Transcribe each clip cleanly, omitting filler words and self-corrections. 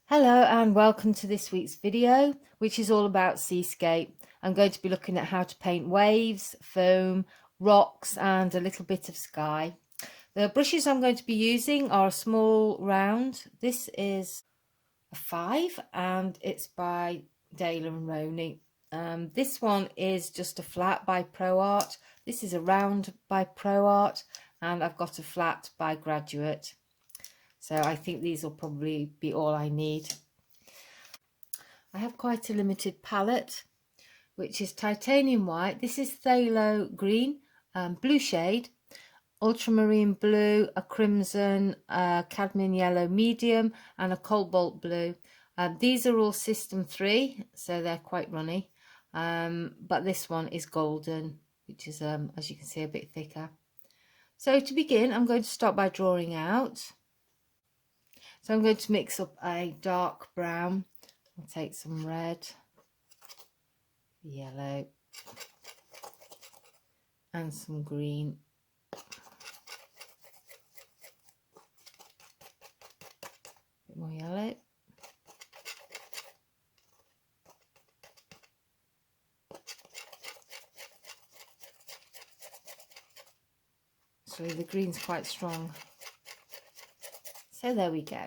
Hello and welcome to this week's video, which is all about Seascape. I'm going to be looking at how to paint waves, foam, rocks and a little bit of sky. The brushes I'm going to be using are a small round. This is a 5 and it's by Dale and Roney. This one is just a flat by Pro Art. This is a round by Pro Art and I've got a flat by Graduate. So I think these will probably be all I need. I have quite a limited palette, which is titanium white. This is phthalo green, blue shade, ultramarine blue, a crimson, cadmium yellow medium, and a cobalt blue. These are all system 3, so they're quite runny. But this one is golden, which is, as you can see, a bit thicker. So to begin, I'm going to start by drawing out. So I'm going to mix up a dark brown. I'll take some red, yellow, and some green. A bit more yellow. So the green's quite strong. So there we go.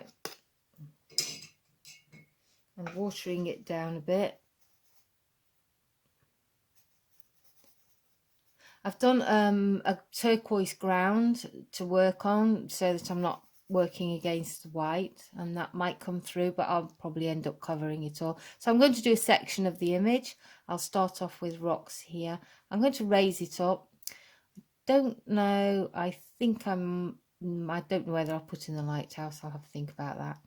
I'm watering it down a bit. I've done a turquoise ground to work on so that I'm not working against the white, and that might come through, but I'll probably end up covering it all. So I'm going to do a section of the image. I'll start off with rocks here. I'm going to raise it up. Don't know, I don't know whether I'll put in the lighthouse. I'll have to think about that.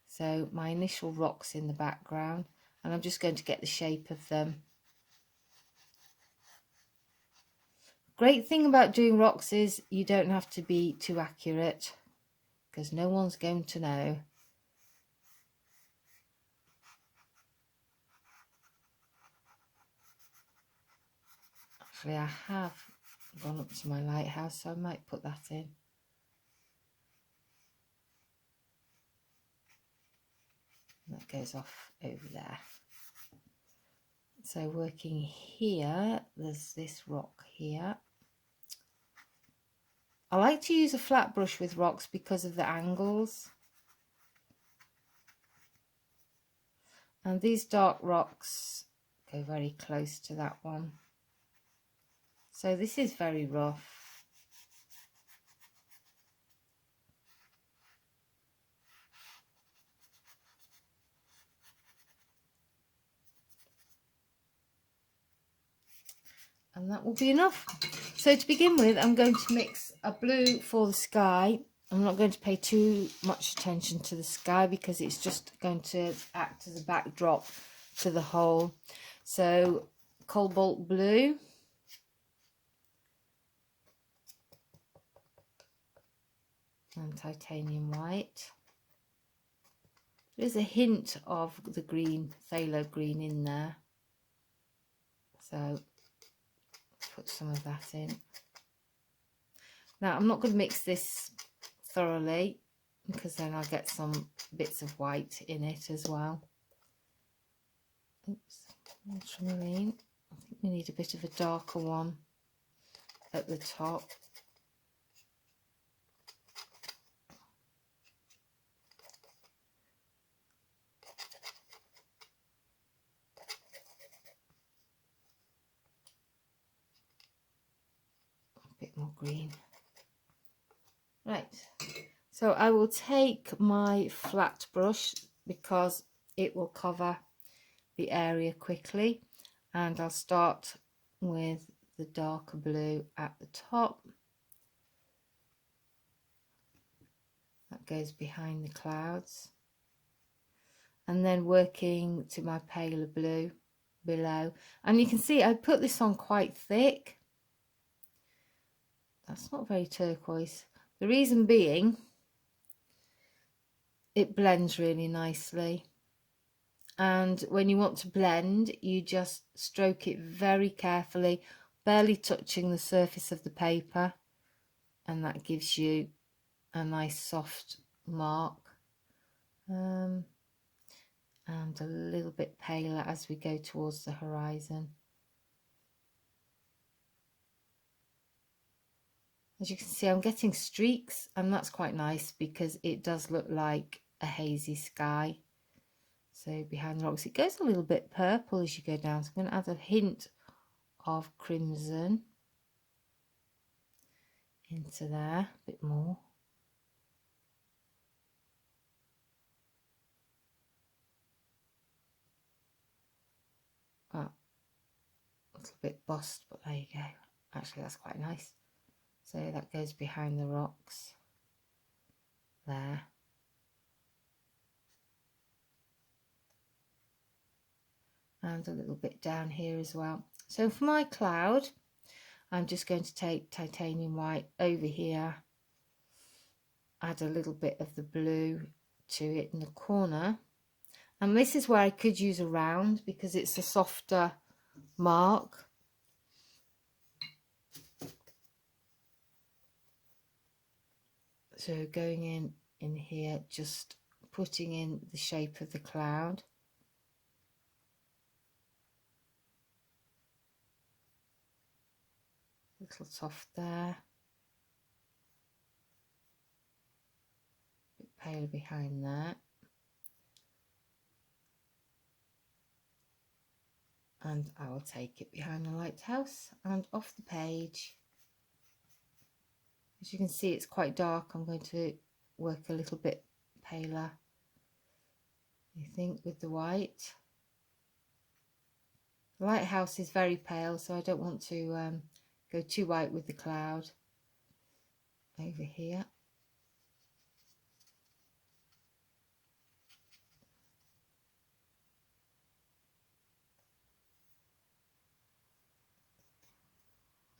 So my initial rocks in the background, and I'm just going to get the shape of them. Great thing about doing rocks is you don't have to be too accurate because no one's going to know. Actually, I have gone up to my lighthouse, so I might put that in. That goes off over there. So working here, there's this rock here. I like to use a flat brush with rocks because of the angles. And these dark rocks go very close to that one. So this is very rough. And that will be enough. So to begin with, I'm going to mix a blue for the sky. I'm not going to pay too much attention to the sky because it's just going to act as a backdrop to the whole. So cobalt blue. And titanium white. There's a hint of the green, phthalo green in there. So put some of that in. Now I'm not going to mix this thoroughly because then I'll get some bits of white in it as well. Oops, ultramarine. I think we need a bit of a darker one at the top. A bit more green. Right, so I will take my flat brush because it will cover the area quickly, and I'll start with the darker blue at the top. That goes behind the clouds, and then working to my paler blue below. And you can see I put this on quite thick. That's not very turquoise. The reason being, it blends really nicely. And when you want to blend, you just stroke it very carefully, barely touching the surface of the paper. And that gives you a nice soft mark. and a little bit paler as we go towards the horizon. As you can see, I'm getting streaks, and that's quite nice because it does look like a hazy sky. So behind the rocks, it goes a little bit purple as you go down. So I'm going to add a hint of crimson into there, a bit more. Oh, a little bit bossed, but there you go. Actually, that's quite nice. So that goes behind the rocks there. And a little bit down here as well. So for my cloud, I'm just going to take titanium white over here, add a little bit of the blue to it in the corner. And this is where I could use a round because it's a softer mark. So going in here, just putting in the shape of the cloud. Little soft there. A bit paler behind that. And I will take it behind the lighthouse and off the page. As you can see, it's quite dark. I'm going to work a little bit paler, I think, with the white. The lighthouse is very pale, so I don't want to go too white with the cloud over here.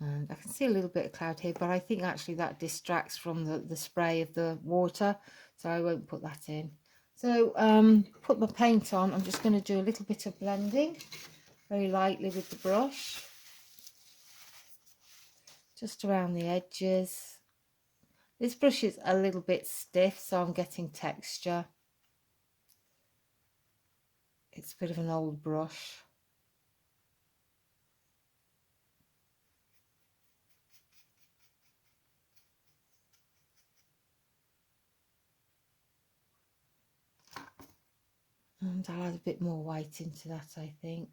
And I can see a little bit of cloud here, but I think actually that distracts from the spray of the water, so I won't put that in. So put my paint on. I'm just going to do a little bit of blending very lightly with the brush, just around the edges. This brush is a little bit stiff, so I'm getting texture. It's a bit of an old brush. And I'll add a bit more white into that, I think.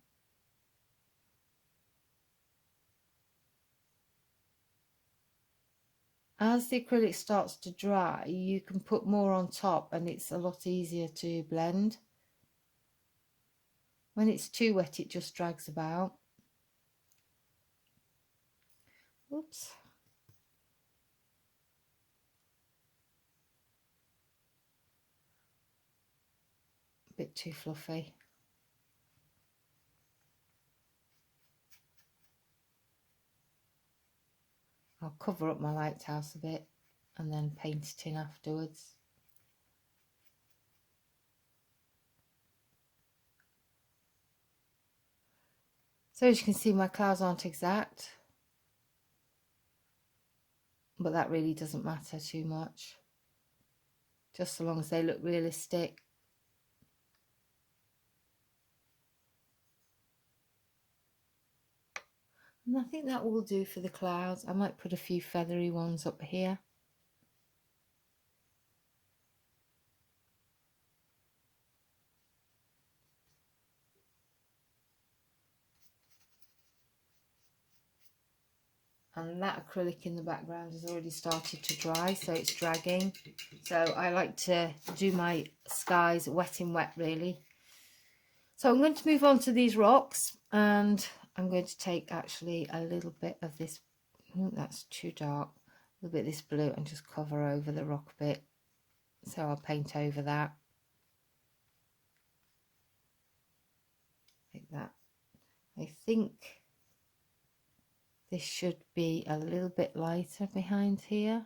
As the acrylic starts to dry, you can put more on top and it's a lot easier to blend. When it's too wet, it just drags about. Oops. A bit too fluffy. I'll cover up my lighthouse a bit and then paint it in afterwards. So as you can see, my clouds aren't exact, but that really doesn't matter too much, just so long as they look realistic. And I think that will do for the clouds. I might put a few feathery ones up here. And that acrylic in the background has already started to dry, so it's dragging. So I like to do my skies wet in wet, really. So I'm going to move on to these rocks, and I'm going to take actually a little bit of this, that's too dark, a little bit of this blue, and just cover over the rock bit. So I'll paint over that like that. I think this should be a little bit lighter behind here.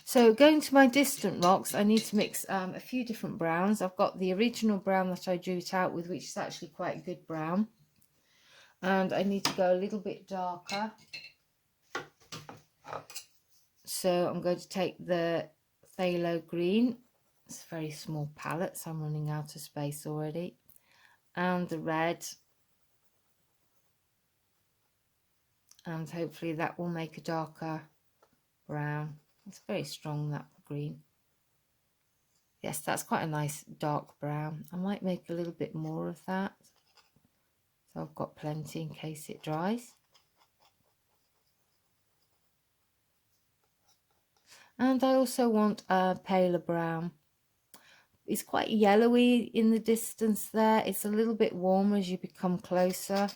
So going to my distant rocks, I need to mix a few different browns. I've got the original brown that I drew it out with, which is actually quite a good brown. And I need to go a little bit darker. So I'm going to take the phthalo green, it's a very small palette so I'm running out of space already, and the red, and hopefully that will make a darker brown. It's very strong, that green. Yes, that's quite a nice dark brown. I might make a little bit more of that, so I've got plenty in case it dries. And I also want a paler brown. It's quite yellowy in the distance there. It's a little bit warmer as you become closer.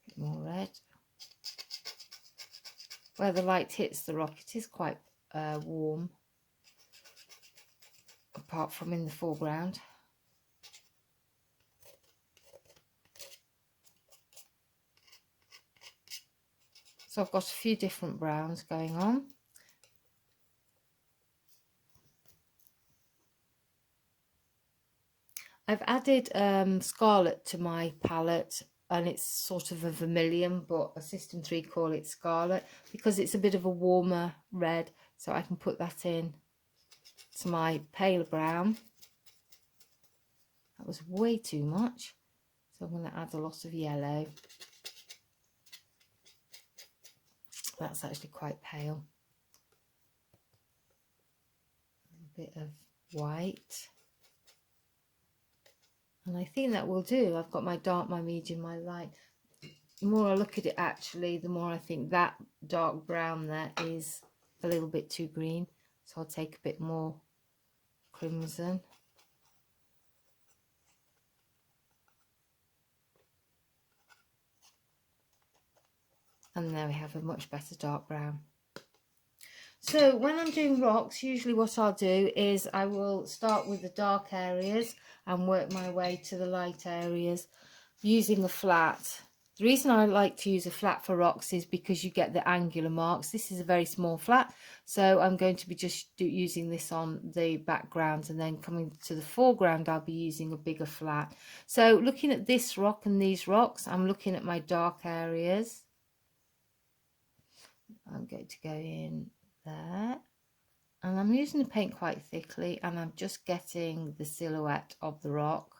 Bit more red. Where the light hits the rock, it is quite warm, apart from in the foreground. So I've got a few different browns going on. I've added scarlet to my palette, and it's sort of a vermilion, but a System 3 call it scarlet because it's a bit of a warmer red, so I can put that in to my pale brown. That was way too much, so I'm going to add a lot of yellow. That's actually quite pale. A bit of white. And I think that will do. I've got my dark, my medium, my light. The more I look at it actually, the more I think that dark brown there is a little bit too green. So I'll take a bit more crimson. And there we have a much better dark brown. So when I'm doing rocks, usually what I'll do is I will start with the dark areas and work my way to the light areas using a flat. The reason I like to use a flat for rocks is because you get the angular marks. This is a very small flat, so I'm going to be just using this on the background, and then coming to the foreground I'll be using a bigger flat. So looking at this rock and these rocks, I'm looking at my dark areas. I'm going to go in there, and I'm using the paint quite thickly, and I'm just getting the silhouette of the rock.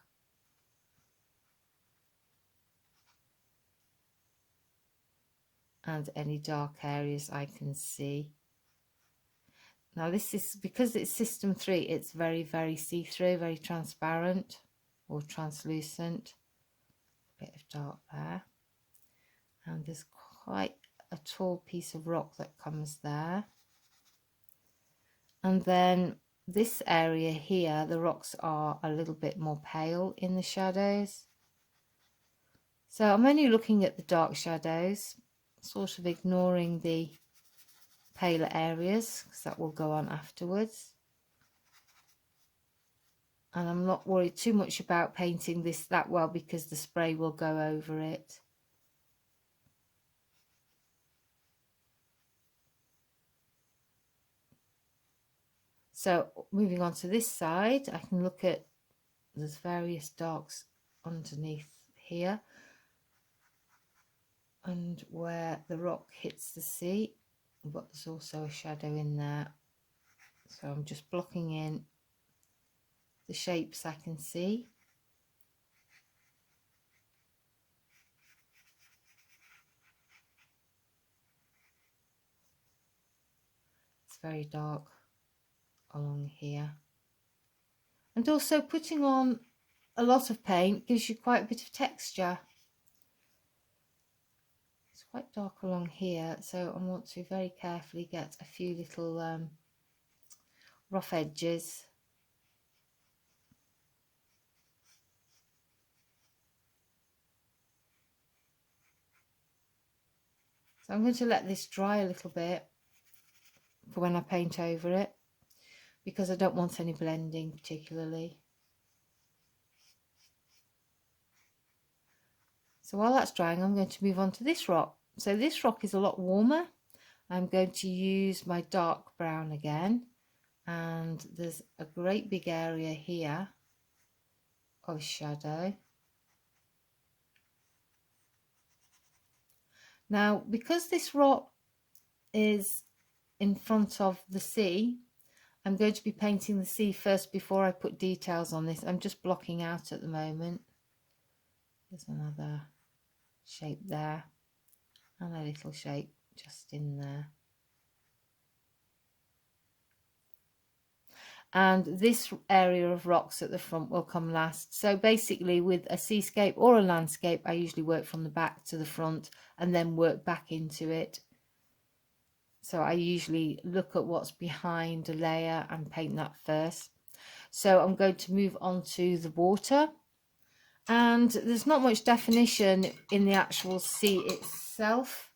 And any dark areas I can see. Now this is, because it's System 3, it's very, very see-through, very transparent or translucent. A bit of dark there. And there's quite a tall piece of rock that comes there. And then this area here, the rocks are a little bit more pale in the shadows. So I'm only looking at the dark shadows, sort of ignoring the paler areas because that will go on afterwards. And I'm not worried too much about painting this that well because the spray will go over it. So moving on to this side, I can look at, there's various darks underneath here and where the rock hits the sea, but there's also a shadow in there. So I'm just blocking in the shapes I can see. It's very dark along here. And also putting on a lot of paint gives you quite a bit of texture. It's quite dark along here, so I want to very carefully get a few little rough edges. So I'm going to let this dry a little bit for when I paint over it, because I don't want any blending particularly. So while that's drying, I'm going to move on to this rock. So this rock is a lot warmer. I'm going to use my dark brown again, and there's a great big area here of shadow. Now, because this rock is in front of the sea, I'm going to be painting the sea first before I put details on this. I'm just blocking out at the moment. There's another shape there and a little shape just in there. And this area of rocks at the front will come last. So basically with a seascape or a landscape, I usually work from the back to the front and then work back into it. So I usually look at what's behind a layer and paint that first. So I'm going to move on to the water. And there's not much definition in the actual sea itself.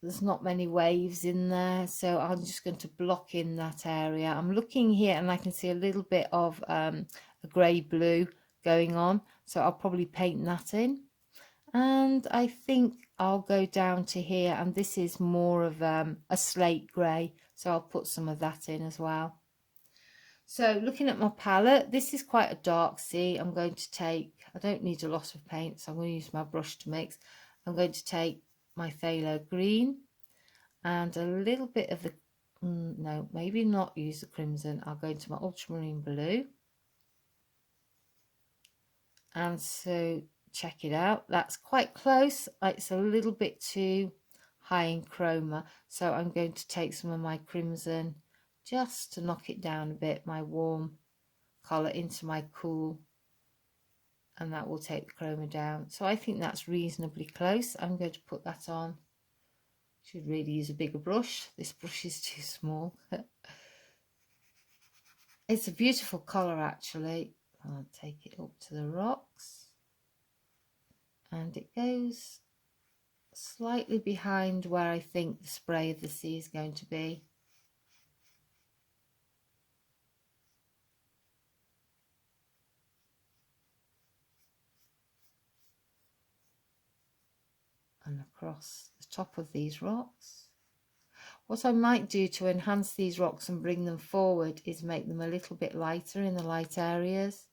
There's not many waves in there, so I'm just going to block in that area. I'm looking here and I can see a little bit of a grey blue going on, so I'll probably paint that in. And I think I'll go down to here, and this is more of a slate grey, so I'll put some of that in as well. So looking at my palette, this is quite a dark sea. I'm going to take, I don't need a lot of paint, so I'm going to use my brush to mix. I'm going to take my phthalo green and a little bit of the, no, maybe not use the crimson. I'll go into my ultramarine blue. And so check it out. That's quite close. It's a little bit too high in chroma. So I'm going to take some of my crimson just to knock it down a bit, my warm colour into my cool, and that will take the chroma down. So I think that's reasonably close. I'm going to put that on. Should really use a bigger brush. This brush is too small. It's a beautiful colour actually. I'll take it up to the rocks, and it goes slightly behind where I think the spray of the sea is going to be. And across the top of these rocks. What I might do to enhance these rocks and bring them forward is make them a little bit lighter in the light areas.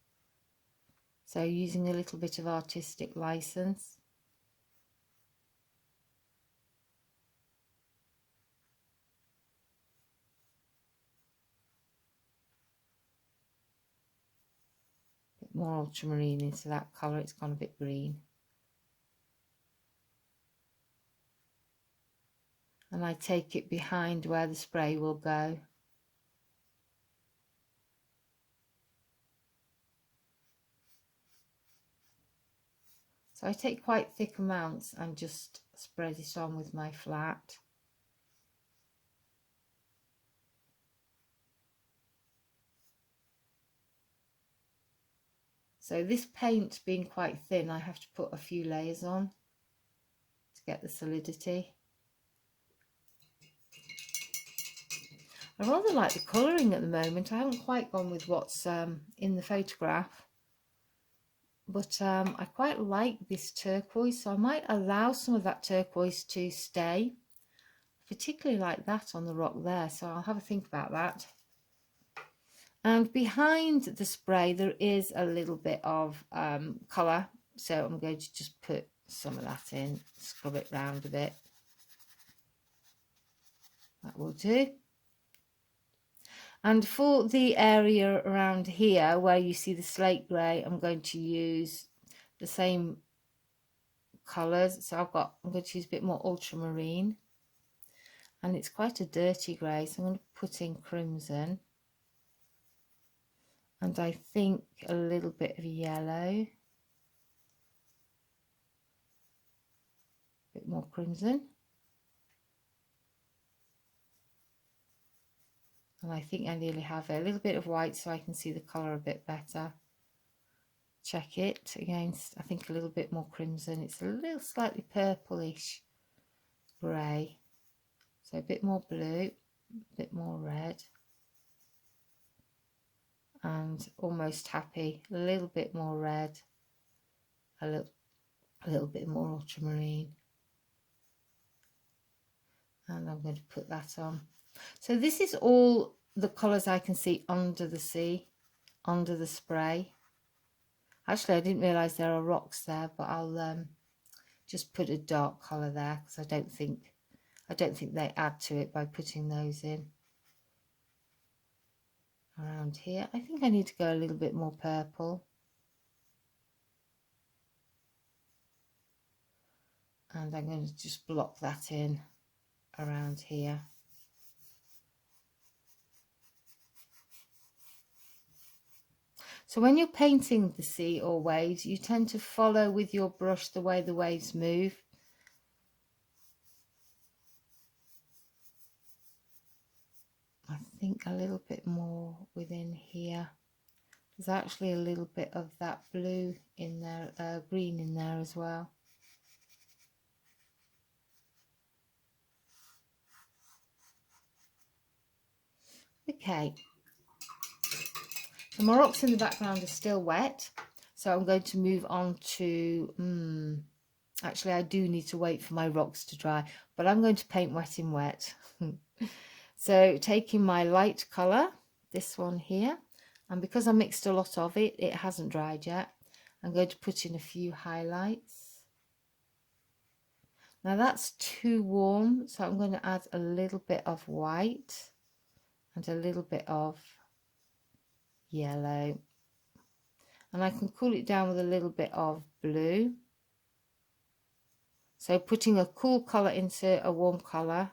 So using a little bit of artistic license. A bit more ultramarine into that colour, it's gone a bit green. And I take it behind where the spray will go. So I take quite thick amounts and just spread it on with my flat. So this paint being quite thin, I have to put a few layers on to get the solidity. I rather like the colouring at the moment. I haven't quite gone with what's in the photograph. But I quite like this turquoise, so I might allow some of that turquoise to stay. Particularly like that on the rock there, so I'll have a think about that. And behind the spray there is a little bit of colour, so I'm going to just put some of that in, scrub it round a bit. That will do. And for the area around here where you see the slate grey, I'm going to use the same colours. So I'm going to use a bit more ultramarine, and it's quite a dirty grey, so I'm going to put in crimson, and I think a little bit of yellow, a bit more crimson. And I think I nearly have a little bit of white so I can see the colour a bit better. Check it against, I think, a little bit more crimson. It's a little slightly purplish grey. So a bit more blue, a bit more red. And almost happy, a little bit more red, a little bit more ultramarine. And I'm going to put that on. So this is all the colours I can see under the sea, under the spray. Actually, I didn't realise there are rocks there, but I'll just put a dark colour there, because I don't think they add to it by putting those in. Around here, I think I need to go a little bit more purple. And I'm going to just block that in around here. So when you're painting the sea or waves, you tend to follow with your brush the way the waves move. I think a little bit more within here. There's actually a little bit of that blue in there, green in there as well. Okay. So my rocks in the background are still wet, so I'm going to move on to, actually I do need to wait for my rocks to dry, but I'm going to paint wet in wet. So taking my light colour, this one here, and because I mixed a lot of it, it hasn't dried yet, I'm going to put in a few highlights. Now that's too warm, so I'm going to add a little bit of white and a little bit of yellow. And I can cool it down with a little bit of blue. So putting a cool colour into a warm colour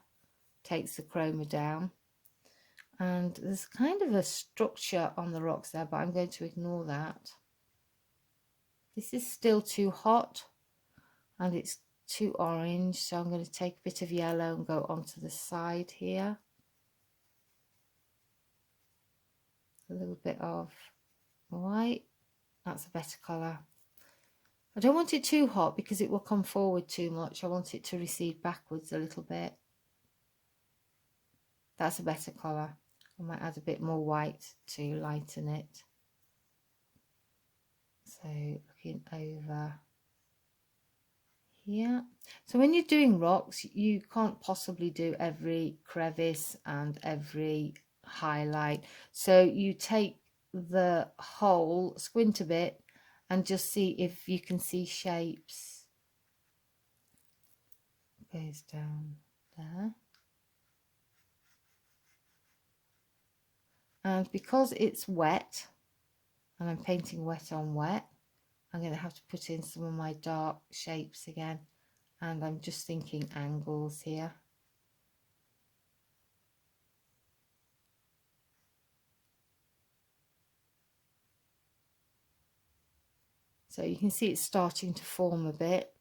takes the chroma down. And there's kind of a structure on the rocks there, but I'm going to ignore that. This is still too hot and it's too orange, so I'm going to take a bit of yellow and go onto the side here. A little bit of white, that's a better colour. I don't want it too hot because it will come forward too much. I want it to recede backwards a little bit. That's a better colour. I might add a bit more white to lighten it. So looking over here. So when you're doing rocks, you can't possibly do every crevice and every highlight. So you take the whole, squint a bit and just see if you can see shapes. Goes down there. And because it's wet, and I'm painting wet on wet, I'm going to have to put in some of my dark shapes again. And I'm just thinking angles here. So you can see it's starting to form a bit.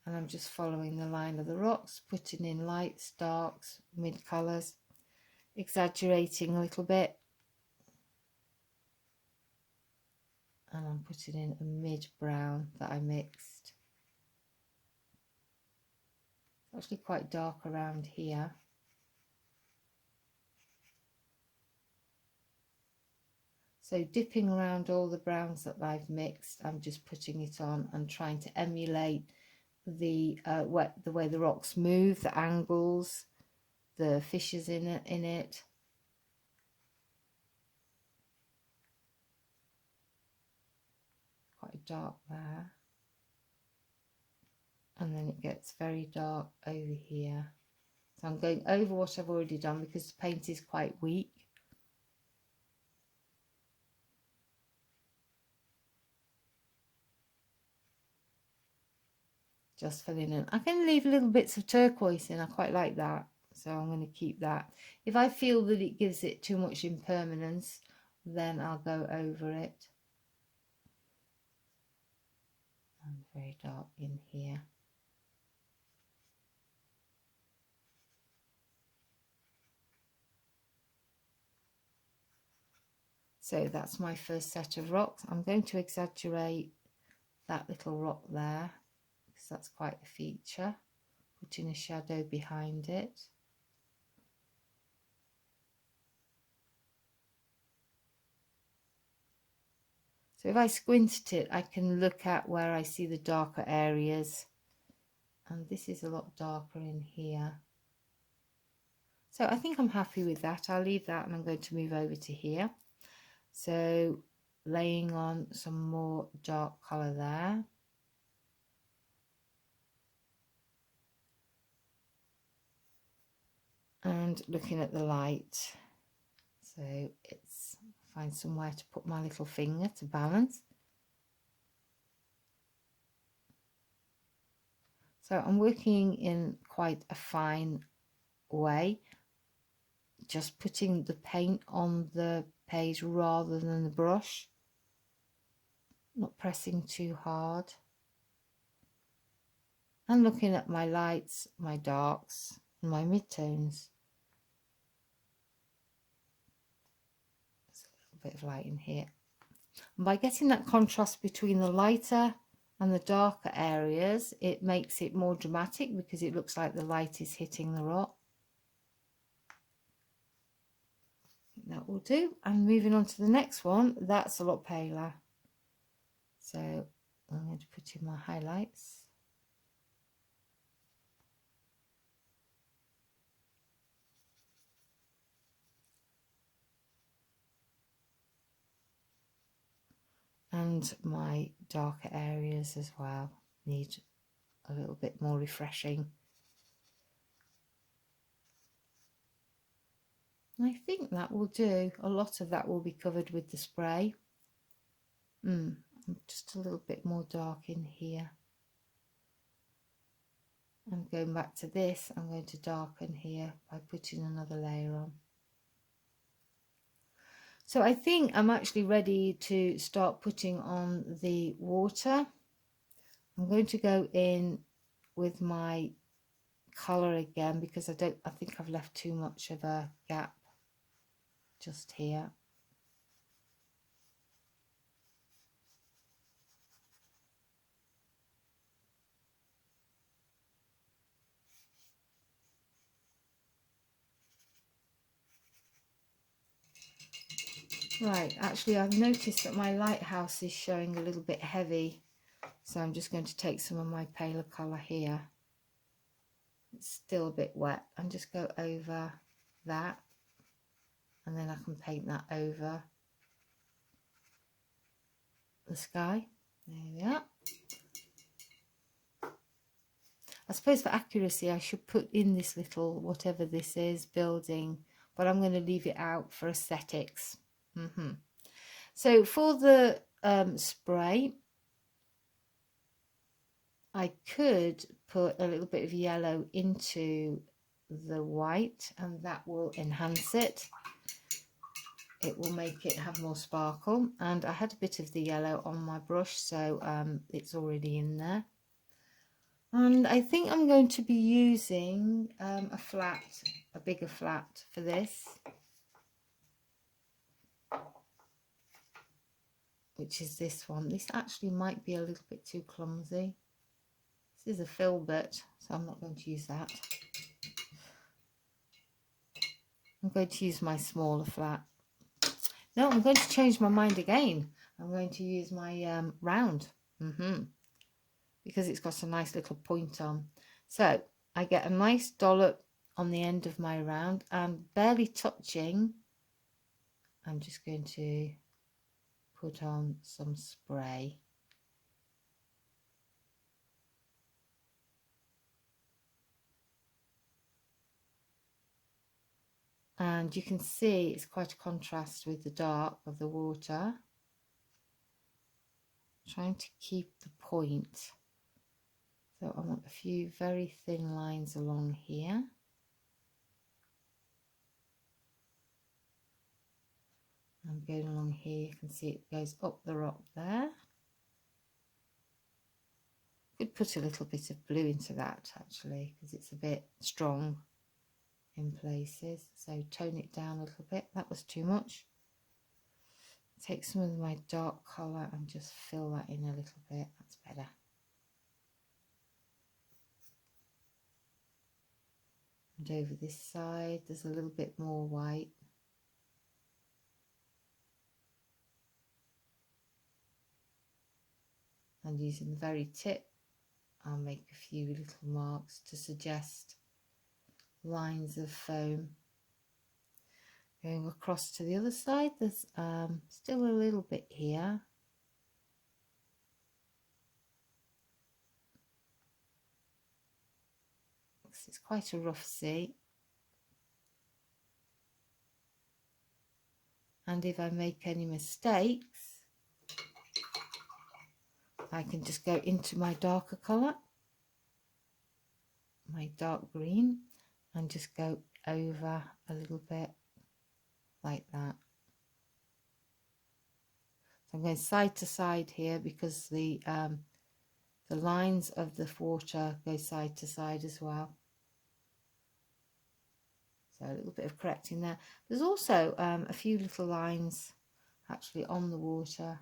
And I'm just following the line of the rocks, putting in lights, darks, mid colours, exaggerating a little bit. And I'm putting in a mid brown that I mixed. It's actually quite dark around here. So dipping around all the browns that I've mixed, I'm just putting it on and trying to emulate the way the rocks move, the angles, the fishes in it. Quite dark there. And then it gets very dark over here. So I'm going over what I've already done because the paint is quite weak. Just filling in. I can leave little bits of turquoise in. I quite like that. So I'm going to keep that. If I feel that it gives it too much impermanence, then I'll go over it. And very dark in here. So that's my first set of rocks. I'm going to exaggerate that little rock there because that's quite a feature. Putting a shadow behind it. So if I squinted it, I can look at where I see the darker areas. And this is a lot darker in here. So I think I'm happy with that. I'll leave that and I'm going to move over to here. So laying on some more dark colour there. And looking at the light. So it's find somewhere to put my little finger to balance. So I'm working in quite a fine way, just putting the paint on the page rather than the brush, not pressing too hard, and looking at my lights, my darks and my midtones. There's a little bit of light in here, and by getting that contrast between the lighter and the darker areas, it makes it more dramatic because it looks like the light is hitting the rock. That will do. And moving on to the next one, that's a lot paler. So I'm going to put in my highlights. And my darker areas as well need a little bit more refreshing. I think that will do. A lot of that will be covered with the spray. Just a little bit more dark in here. I'm going back to this. I'm going to darken here by putting another layer on. So I think I'm actually ready to start putting on the water. I'm going to go in with my colour again because I think I've left too much of a gap just here. Right, actually I've noticed that my lighthouse is showing a little bit heavy, so I'm just going to take some of my paler colour here. It's still a bit wet, and just go over that, and then I can paint that over the sky. There we are. I suppose for accuracy I should put in this little, whatever this is, building, but I'm going to leave it out for aesthetics. So for the spray, I could put a little bit of yellow into the white, and that will enhance it. It will make it have more sparkle, and I had a bit of the yellow on my brush, so it's already in there. And I think I'm going to be using a bigger flat for this, which is this one. This actually might be a little bit too clumsy. This is a filbert, so I'm not going to use that. I'm going to use my smaller flat. No, I'm going to change my mind again. I'm going to use my round, because it's got a nice little point on. So I get a nice dollop on the end of my round, and barely touching, I'm just going to put on some spray. And you can see it's quite a contrast with the dark of the water. Trying to keep the point. So I want a few very thin lines along here. I'm going along here, you can see it goes up the rock there. Could put a little bit of blue into that actually, because it's a bit strong in places. So tone it down a little bit. That was too much. Take some of my dark colour and just fill that in a little bit. That's better. And over this side, there's a little bit more white. And using the very tip, I'll make a few little marks to suggest lines of foam Going across to the other side, there's still a little bit here. It's quite a rough sea. And if I make any mistakes, I can just go into my darker colour, my dark green, and just go over a little bit like that. So I'm going side to side here because the lines of the water go side to side as well. So a little bit of correcting there. There's also a few little lines actually on the water.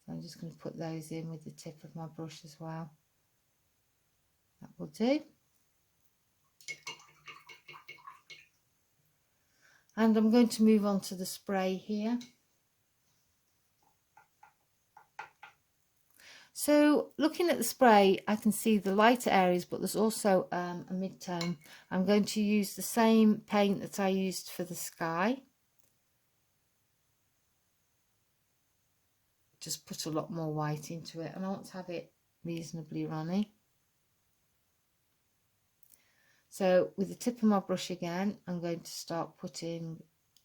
So I'm just going to put those in with the tip of my brush as well. That will do. And I'm going to move on to the spray here. So looking at the spray, I can see the lighter areas, but there's also a mid-tone. I'm going to use the same paint that I used for the sky. Just put a lot more white into it, and I want to have it reasonably runny. So with the tip of my brush again, I'm going to start putting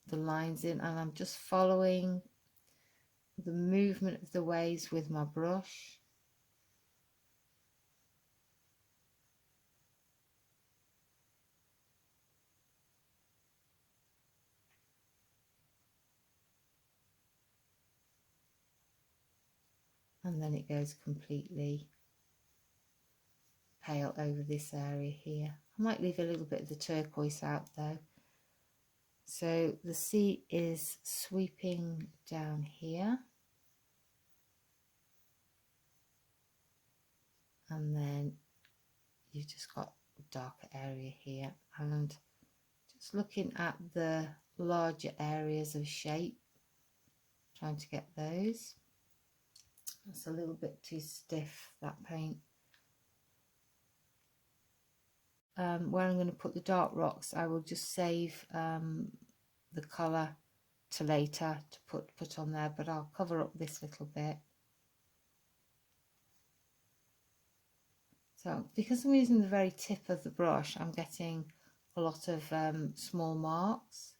the lines in, and I'm just following the movement of the waves with my brush. And then it goes completely pale over this area here. I might leave a little bit of the turquoise out though. So the sea is sweeping down here. And then you've just got a darker area here. And just looking at the larger areas of shape, trying to get those. That's a little bit too stiff, that paint. Where I'm going to put the dark rocks, I will just save the colour to later to put on there, but I'll cover up this little bit. So because I'm using the very tip of the brush, I'm getting a lot of small marks.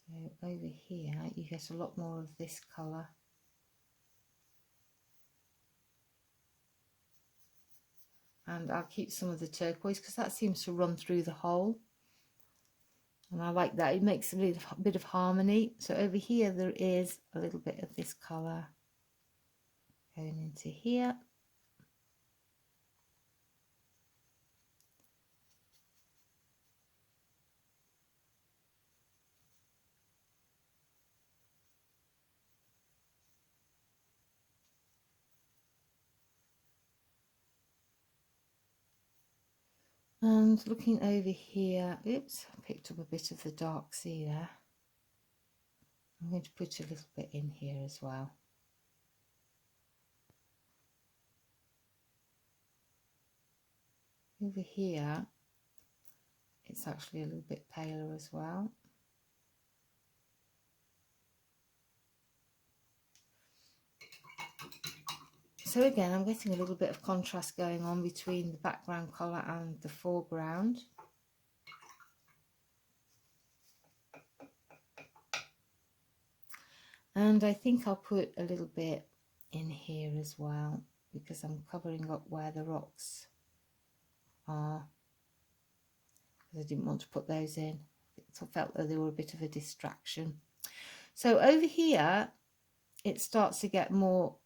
So over here you get a lot more of this colour. And I'll keep some of the turquoise because that seems to run through the whole. And I like that, it makes a bit of harmony. So over here there is a little bit of this colour going into here. And looking over here, oops, I picked up a bit of the dark sea there. I'm going to put a little bit in here as well. Over here, it's actually a little bit paler as well. So again, I'm getting a little bit of contrast going on between the background colour and the foreground. And I think I'll put a little bit in here as well, because I'm covering up where the rocks are. I didn't want to put those in. I felt that they were a bit of a distraction. So over here, it starts to get more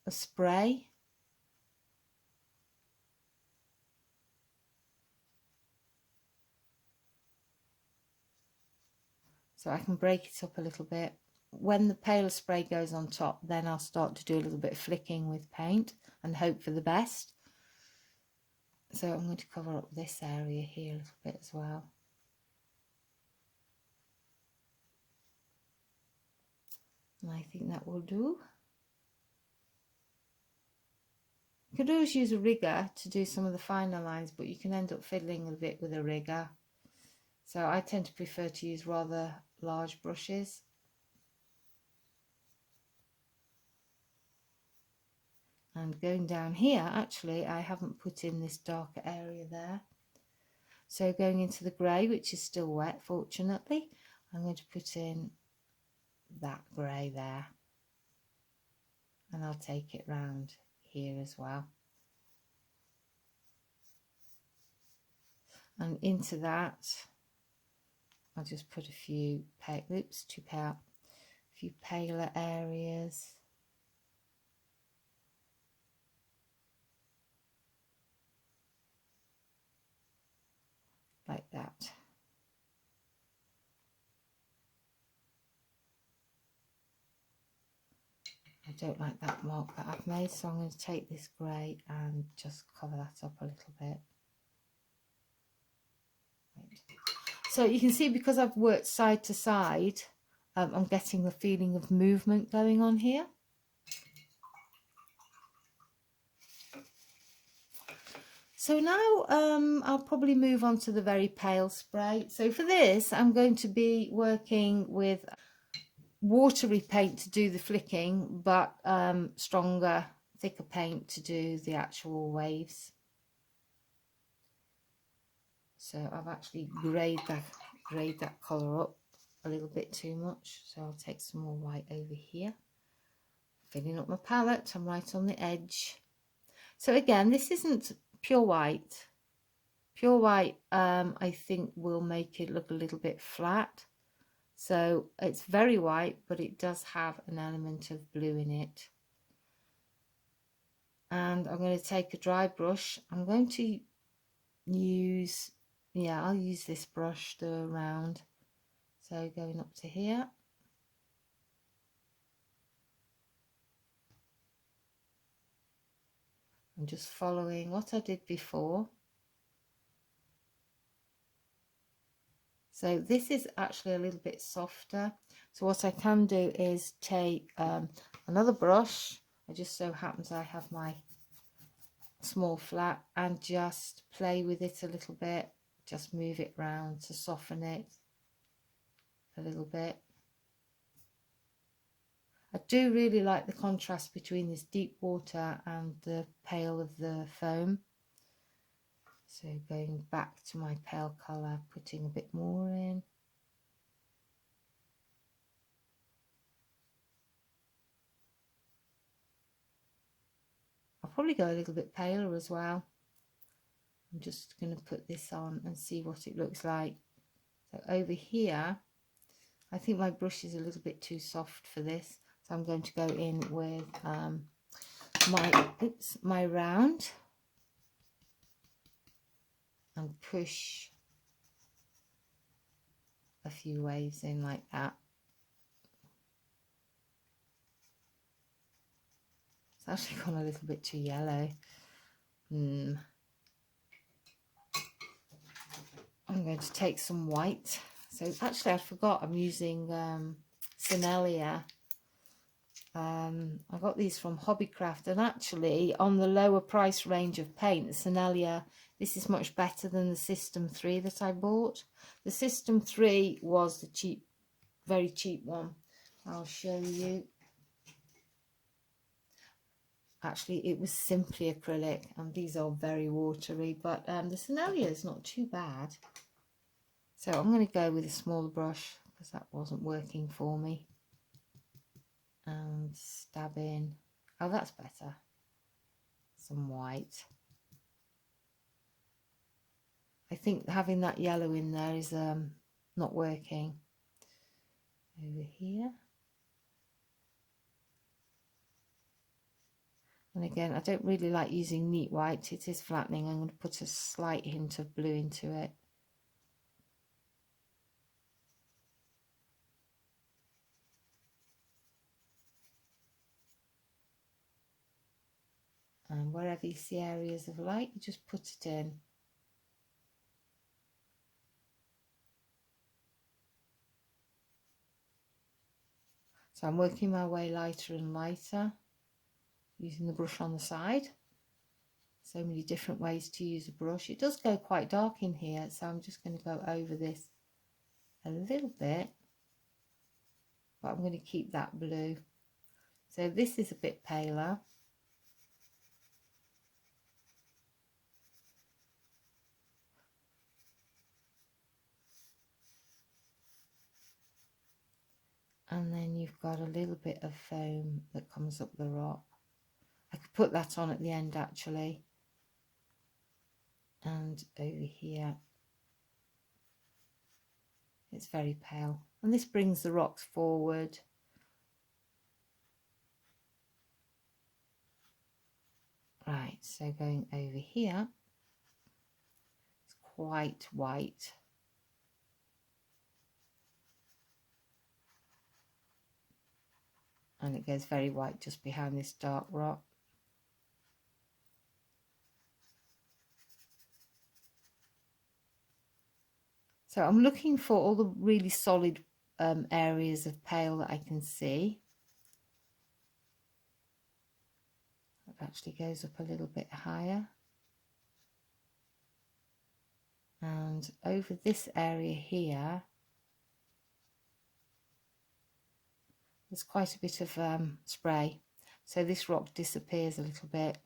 a spray. So I can break it up a little bit. When the paler spray goes on top, then I'll start to do a little bit of flicking with paint and hope for the best. So I'm going to cover up this area here a little bit as well. And I think that will do. You could always use a rigger to do some of the finer lines, but you can end up fiddling a bit with a rigger. So I tend to prefer to use rather large brushes. And going down here, actually, I haven't put in this darker area there. So going into the grey, which is still wet, fortunately, I'm going to put in that grey there. And I'll take it round here as well. And into that, I'll just put a few few paler areas. Like that. I don't like that mark that I've made, so I'm going to take this grey and just cover that up a little bit. Right. So you can see, because I've worked side to side, I'm getting the feeling of movement going on here. So now I'll probably move on to the very pale spray. So for this, I'm going to be working with watery paint to do the flicking, but stronger, thicker paint to do the actual waves. So I've actually greyed that colour up a little bit too much. So I'll take some more white over here. Filling up my palette, I'm right on the edge. So again, this isn't pure white. Pure white, I think, will make it look a little bit flat. So it's very white, but it does have an element of blue in it. And I'm going to take a dry brush. I'm going to use, yeah, I'll use this brush, the round. So going up to here. I'm just following what I did before. So this is actually a little bit softer. So what I can do is take another brush. It just so happens I have my small flat, and just play with it a little bit. Just move it round to soften it a little bit. I do really like the contrast between this deep water and the pale of the foam. So going back to my pale colour, putting a bit more in. I'll probably go a little bit paler as well. I'm just going to put this on and see what it looks like. So over here, I think my brush is a little bit too soft for this. So I'm going to go in with my round and push a few waves in like that. It's actually gone a little bit too yellow. I'm going to take some white. So actually I forgot I'm using Senelia. I got these from Hobbycraft, and actually on the lower price range of paint, the Senelia, this is much better than the System 3 that I bought. The System 3 was the cheap, very cheap one. I'll show you. Actually, it was simply acrylic, and these are very watery, but the Senelia is not too bad. So I'm going to go with a smaller brush because that wasn't working for me. And stab in, oh, that's better, some white. I think having that yellow in there is not working. Over here. And again, I don't really like using neat white, it is flattening. I'm going to put a slight hint of blue into it. And wherever you see areas of light, you just put it in. So I'm working my way lighter and lighter, using the brush on the side. So many different ways to use a brush. It does go quite dark in here, so I'm just going to go over this a little bit, but I'm going to keep that blue. So this is a bit paler. And then you've got a little bit of foam that comes up the rock. I could put that on at the end actually. And over here, it's very pale. And this brings the rocks forward. Right, so going over here, it's quite white. And it goes very white just behind this dark rock. So I'm looking for all the really solid areas of pale that I can see. It actually goes up a little bit higher. And over this area here, there's quite a bit of spray. So this rock disappears a little bit.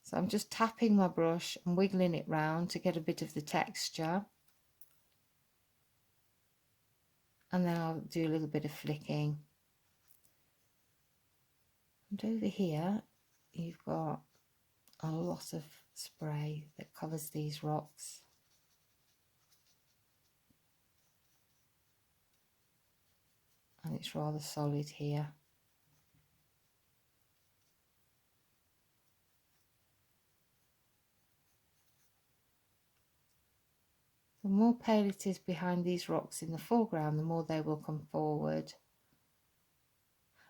So I'm just tapping my brush and wiggling it round to get a bit of the texture. And then I'll do a little bit of flicking. And over here, you've got a lot of spray that covers these rocks. And it's rather solid here. The more pale it is behind these rocks in the foreground, the more they will come forward.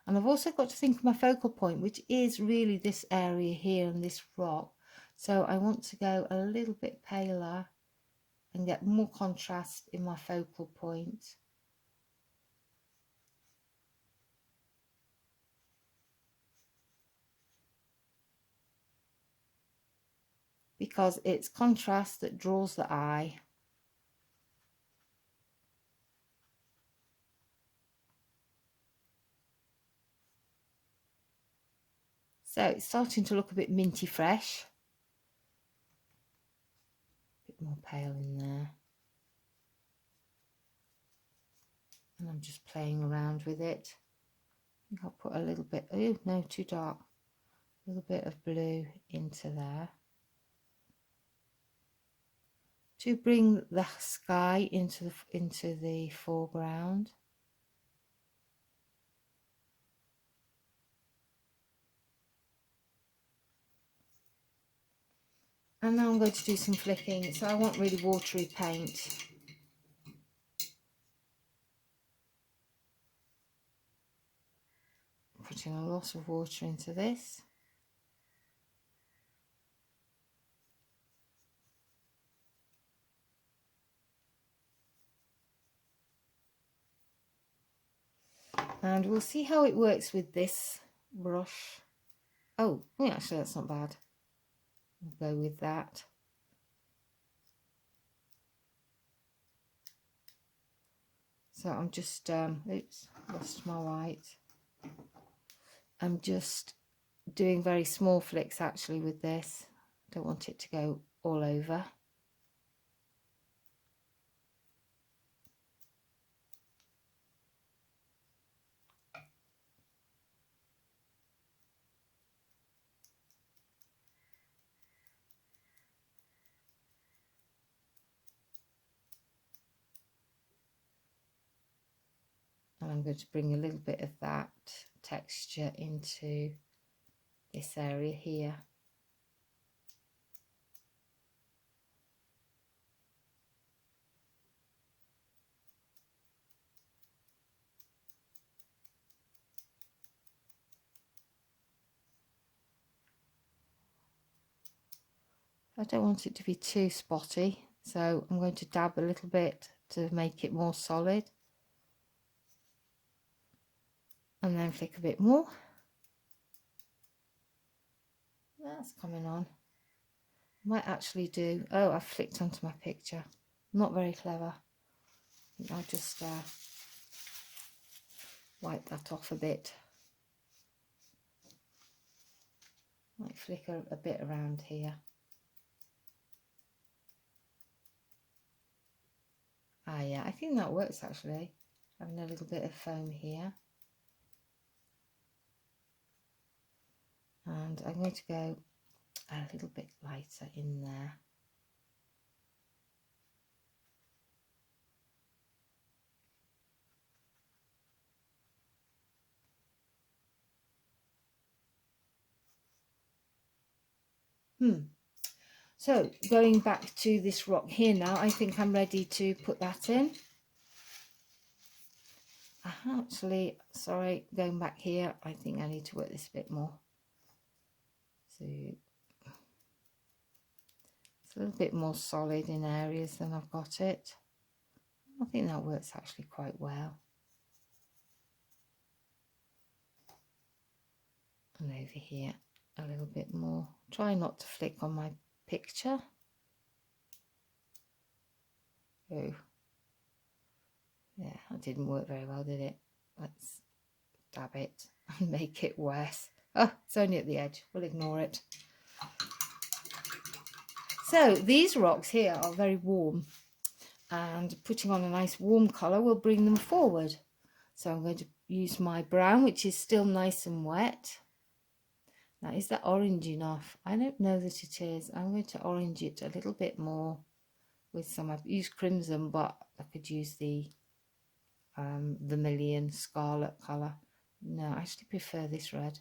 And I've also got to think of my focal point, which is really this area here and this rock. So I want to go a little bit paler and get more contrast in my focal point. Because it's contrast that draws the eye. So it's starting to look a bit minty fresh. A bit more pale in there. And I'm just playing around with it. I think I'll put a little bit, oh no, too dark. A little bit of blue into there. To bring the sky into the foreground. And now I'm going to do some flicking. So I want really watery paint. Putting a lot of water into this. And we'll see how it works with this brush. Oh, yeah, actually that's not bad. We'll go with that. So I'm just, oops, lost my white. I'm just doing very small flicks actually with this. Don't want it to go all over. And I'm going to bring a little bit of that texture into this area here. I don't want it to be too spotty, so I'm going to dab a little bit to make it more solid. And then flick a bit more. That's coming on. Might actually do. Oh, I flicked onto my picture. Not very clever. I'll just wipe that off a bit. Might flicker a bit around here. Ah, yeah, I think that works actually. Having a little bit of foam here. And I'm going to go a little bit lighter in there. So going back to this rock here now, I think I'm ready to put that in. Actually, sorry, going back here, I think I need to work this a bit more. So it's a little bit more solid in areas than I've got it. I think that works actually quite well. And over here a little bit more. Try not to flick on my picture. Oh, yeah, that didn't work very well, did it? Let's dab it and make it worse. Oh, it's only at the edge. We'll ignore it. So these rocks here are very warm, and putting on a nice warm colour will bring them forward. So I'm going to use my brown, which is still nice and wet. Now, is that orange enough? I don't know that it is. I'm going to orange it a little bit more with some. I've used crimson, but I could use the vermilion scarlet colour. No, I actually prefer this red.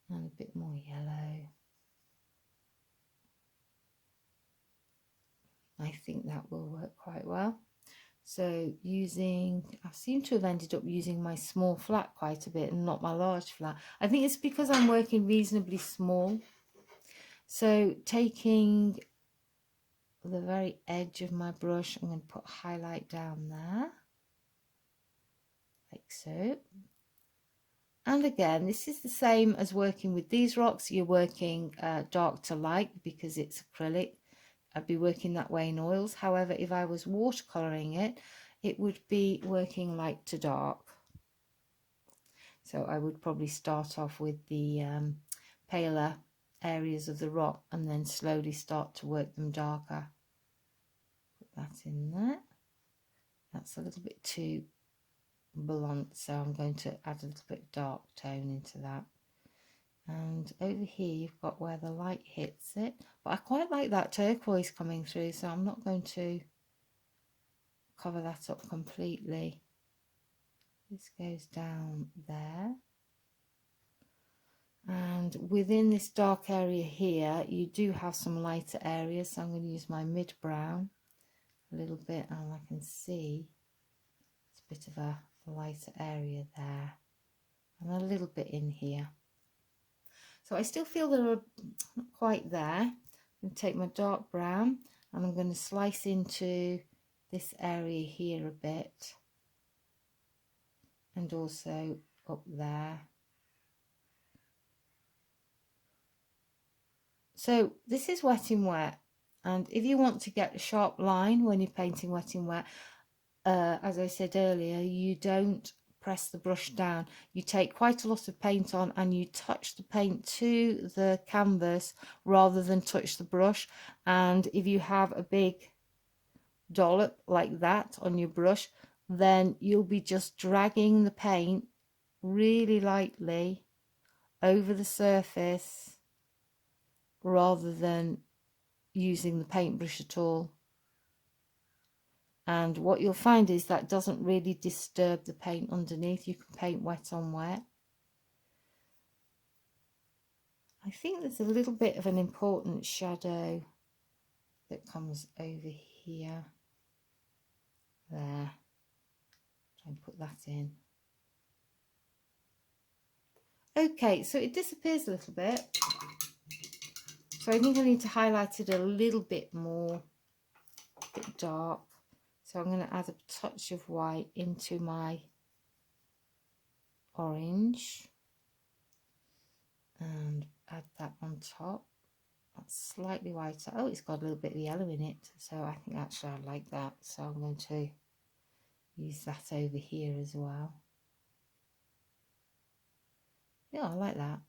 And a bit more yellow. I think that will work quite well. So I seem to have ended up using my small flat quite a bit and not my large flat. I think it's because I'm working reasonably small. So taking the very edge of my brush, I'm going to put highlight down there, like so. And again, this is the same as working with these rocks. You're working dark to light because it's acrylic. I'd be working that way in oils. However, if I was watercolouring it, it would be working light to dark. So I would probably start off with the paler areas of the rock and then slowly start to work them darker. Put that in there. That's a little bit too blunt, so I'm going to add a little bit of dark tone into that. And over here you've got where the light hits it, but I quite like that turquoise coming through, so I'm not going to cover that up completely. This goes down there, and within this dark area here you do have some lighter areas, so I'm going to use my mid brown a little bit, and I can see it's a bit of a lighter area there and a little bit in here. So I still feel they're not quite there. I'm going to take my dark brown and I'm going to slice into this area here a bit, and also up there. So this is wet in wet, and if you want to get a sharp line when you're painting wet in wet, as I said earlier, you don't press the brush down. You take quite a lot of paint on and you touch the paint to the canvas rather than touch the brush. And if you have a big dollop like that on your brush, then you'll be just dragging the paint really lightly over the surface rather than using the paintbrush at all. And what you'll find is that doesn't really disturb the paint underneath. You can paint wet on wet. I think there's a little bit of an important shadow that comes over here. There. Try and put that in. Okay, so it disappears a little bit. So I think I need to highlight it a little bit more, a bit dark. So I'm going to add a touch of white into my orange and add that on top. That's slightly whiter. Oh, it's got a little bit of yellow in it, so I think actually I like that, so I'm going to use that over here as well. Yeah, I like that.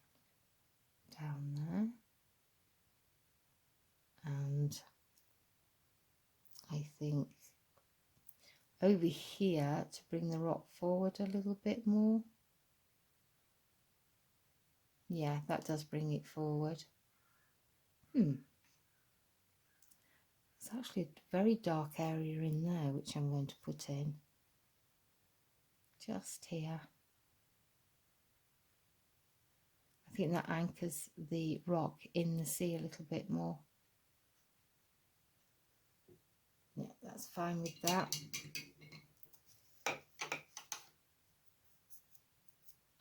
Down there. And I think over here to bring the rock forward a little bit more. Yeah, that does bring it forward. It's actually a very dark area in there, which I'm going to put in just here. I think that anchors the rock in the sea a little bit more. Yeah, that's fine with that.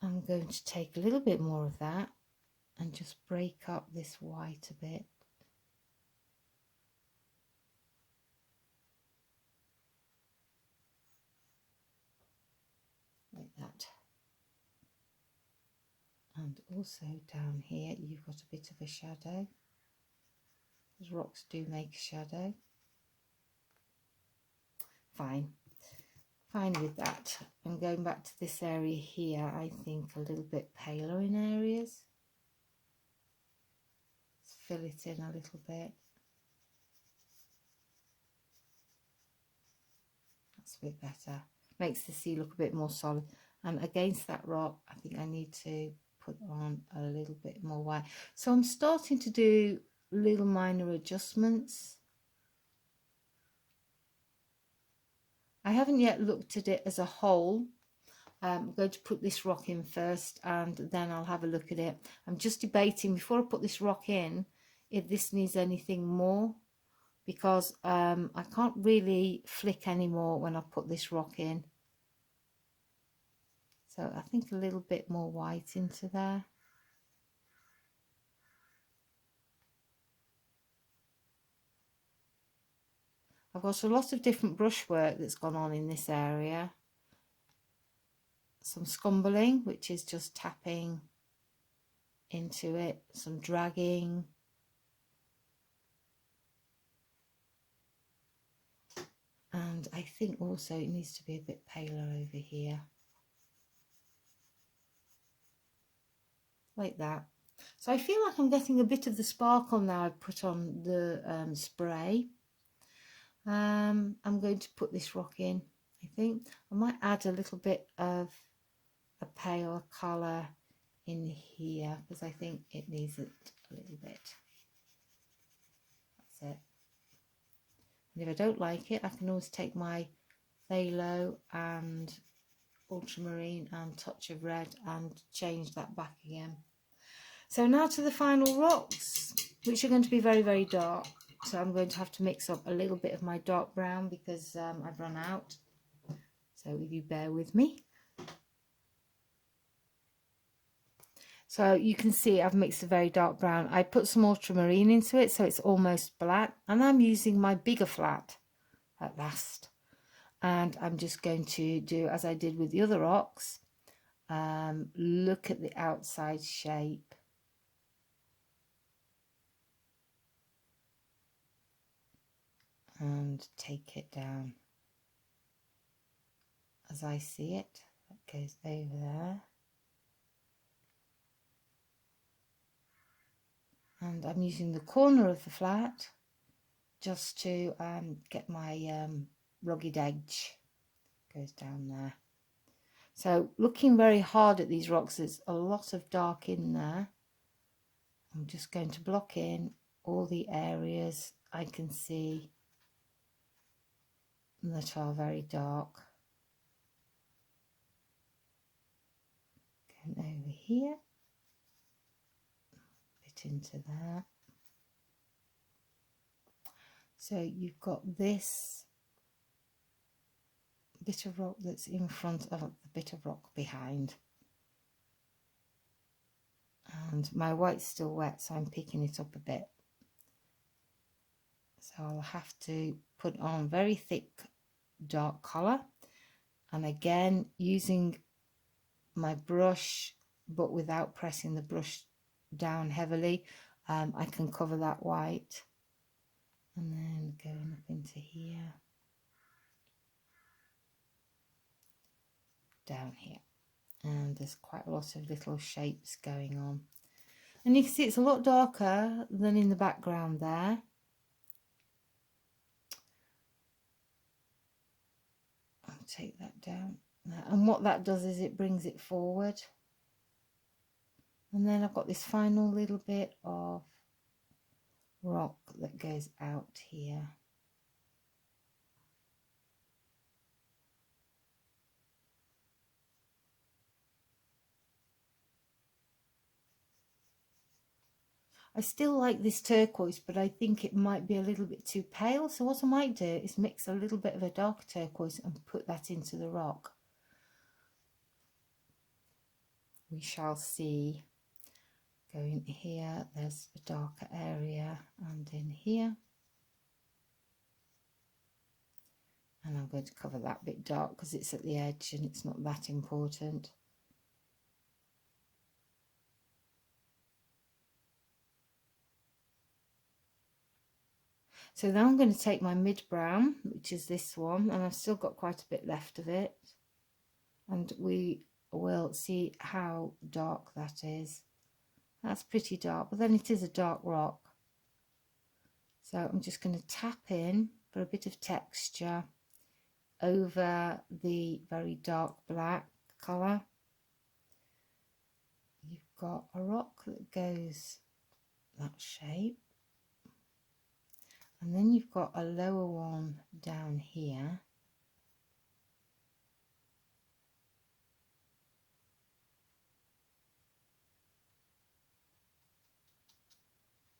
I'm going to take a little bit more of that and just break up this white a bit. Like that. And also down here you've got a bit of a shadow. Those rocks do make a shadow. Fine with that. And going back to this area here, I think a little bit paler in areas. Let's fill it in a little bit. That's a bit better. Makes the sea look a bit more solid. And against that rock, I think I need to put on a little bit more white. So I'm starting to do little minor adjustments. I haven't yet looked at it as a whole. I'm going to put this rock in first and then I'll have a look at it. I'm just debating before I put this rock in if this needs anything more, because I can't really flick anymore when I put this rock in. So I think a little bit more white into there. I've got a lot of different brushwork that's gone on in this area. Some scumbling, which is just tapping into it, some dragging. And I think also it needs to be a bit paler over here. Like that. So I feel like I'm getting a bit of the sparkle now I've put on the spray. I'm going to put this rock in. I think I might add a little bit of a pale colour in here because I think it needs it a little bit. That's it. And if I don't like it, I can always take my phthalo and ultramarine and touch of red and change that back again. So now to the final rocks, which are going to be very, very dark. So I'm going to have to mix up a little bit of my dark brown because I've run out. So if you bear with me. So you can see I've mixed a very dark brown. I put some ultramarine into it so it's almost black. And I'm using my bigger flat at last. And I'm just going to do as I did with the other rocks. Look at the outside shape. And take it down as I see it. That goes over there. And I'm using the corner of the flat just to get my rugged edge. Goes down there. So looking very hard at these rocks, there's a lot of dark in there. I'm just going to block in all the areas I can see that are very dark. Going over here, bit into there. So you've got this bit of rock that's in front of the bit of rock behind. And my white's still wet, so I'm picking it up a bit. So I'll have to put on very thick dark colour. And again, using my brush, but without pressing the brush down heavily, I can cover that white. And then going up into here, down here. And there's quite a lot of little shapes going on. And you can see it's a lot darker than in the background there. I'll take that down. And what that does is it brings it forward. And then I've got this final little bit of rock that goes out here. I still like this turquoise, but I think it might be a little bit too pale. So what I might do is mix a little bit of a dark turquoise and put that into the rock. We shall see. Going here, there's a darker area, and in here. And I'm going to cover that bit dark because it's at the edge and it's not that important. So now I'm going to take my mid brown, which is this one, and I've still got quite a bit left of it. And we will see how dark that is. That's pretty dark, but then it is a dark rock. So I'm just going to tap in for a bit of texture over the very dark black colour. You've got a rock that goes that shape. And then you've got a lower one down here.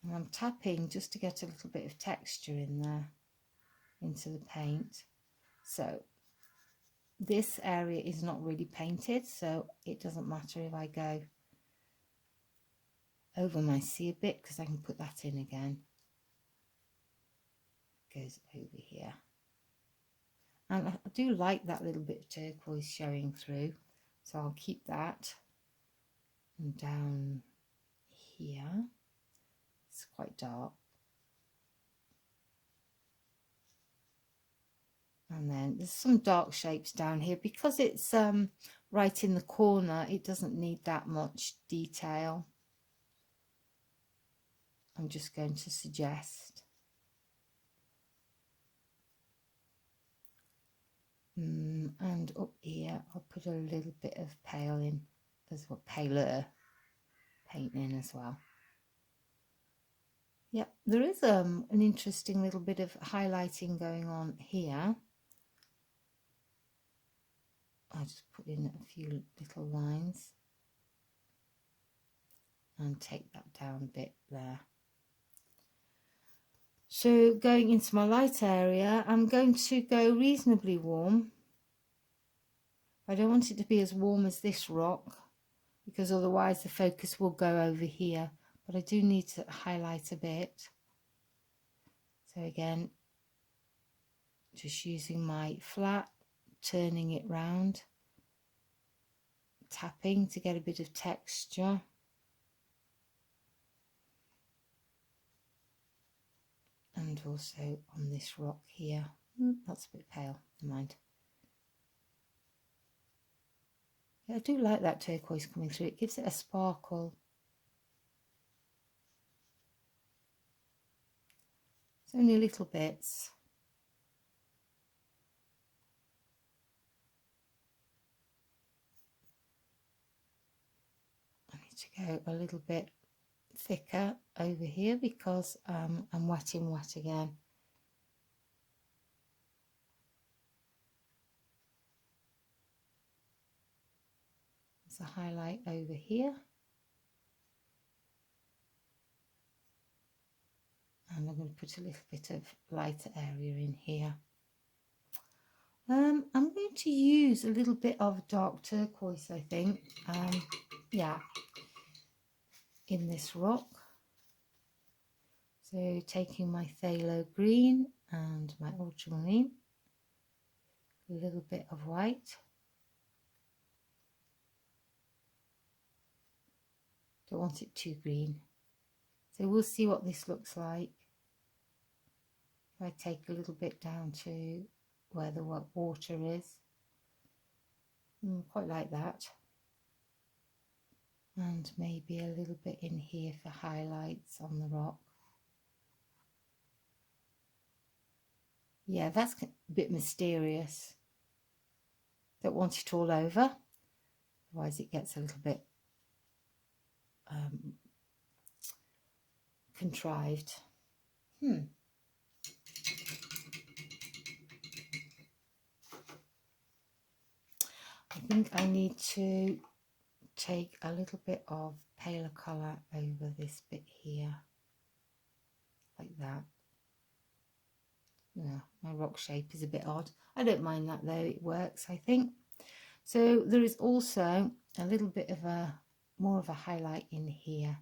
And I'm tapping just to get a little bit of texture in there, into the paint. So this area is not really painted, so it doesn't matter if I go over my sea a bit, because I can put that in again. Goes over here. And I do like that little bit of turquoise showing through, so I'll keep that. And down here, it's quite dark. And then there's some dark shapes down here. Because it's right in the corner, it doesn't need that much detail. I'm just going to suggest. And up here, I'll put a little bit of pale in, as well, paler paint in as well. Yep, there is an interesting little bit of highlighting going on here. I'll just put in a few little lines and take that down a bit there. So going into my light area, I'm going to go reasonably warm. I don't want it to be as warm as this rock, because otherwise the focus will go over here. But I do need to highlight a bit. So again, just using my flat, turning it round, tapping to get a bit of texture. And also on this rock here. That's a bit pale, never mind. Yeah, I do like that turquoise coming through. It gives it a sparkle. It's only little bits. I need to go a little bit thicker over here because I'm wetting wet again. There's a highlight over here. And I'm going to put a little bit of lighter area in here. I'm going to use a little bit of dark turquoise, I think. Yeah, in this rock. So taking my phthalo green and my ultramarine, a little bit of white. Don't want it too green. So we'll see what this looks like. If I take a little bit down to where the water is. Quite like that. And maybe a little bit in here for highlights on the rock. Yeah, that's a bit mysterious. Don't want it all over, otherwise it gets a little bit contrived. I think I need to take a little bit of paler colour over this bit here, like that. Yeah, my rock shape is a bit odd. I don't mind that though, it works, I think. So there is also a little bit of more of a highlight in here.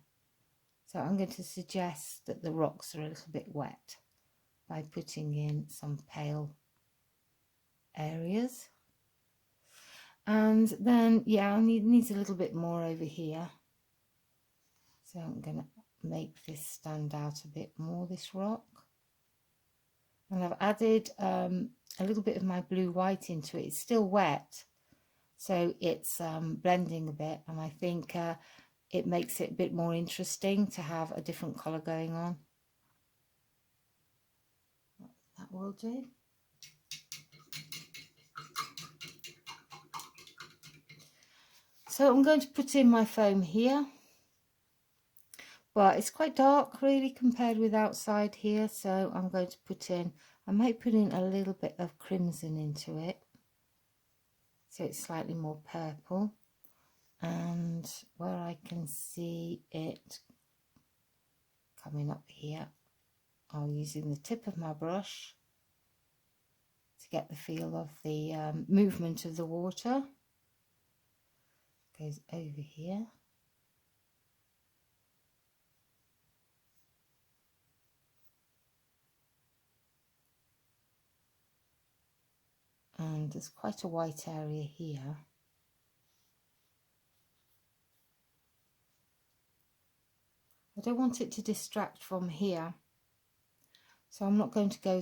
So I'm going to suggest that the rocks are a little bit wet by putting in some pale areas. And then, yeah, needs a little bit more over here. So I'm going to make this stand out a bit more, this rock. And I've added a little bit of my blue-white into it. It's still wet, so it's blending a bit, and I think it makes it a bit more interesting to have a different colour going on. That will do. So I'm going to put in my foam here, but it's quite dark really compared with outside here, so I'm going to put in, I might put in a little bit of crimson into it, so it's slightly more purple. And where I can see it coming up here, I'll using the tip of my brush to get the feel of the movement of the water. Goes over here. And there's quite a white area here. I don't want it to distract from here, so I'm not going to go,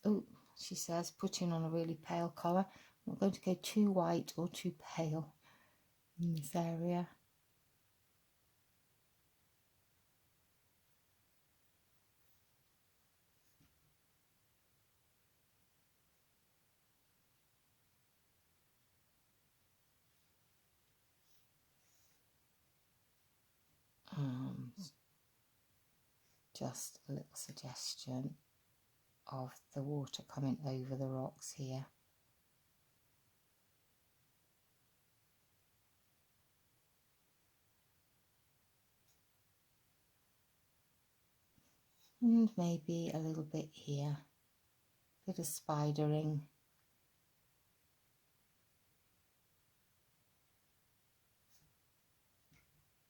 oh, she says, putting on a really pale colour. I'm not going to go too white or too pale in this area. Just a little suggestion of the water coming over the rocks here. And maybe a little bit here, bit of spidering.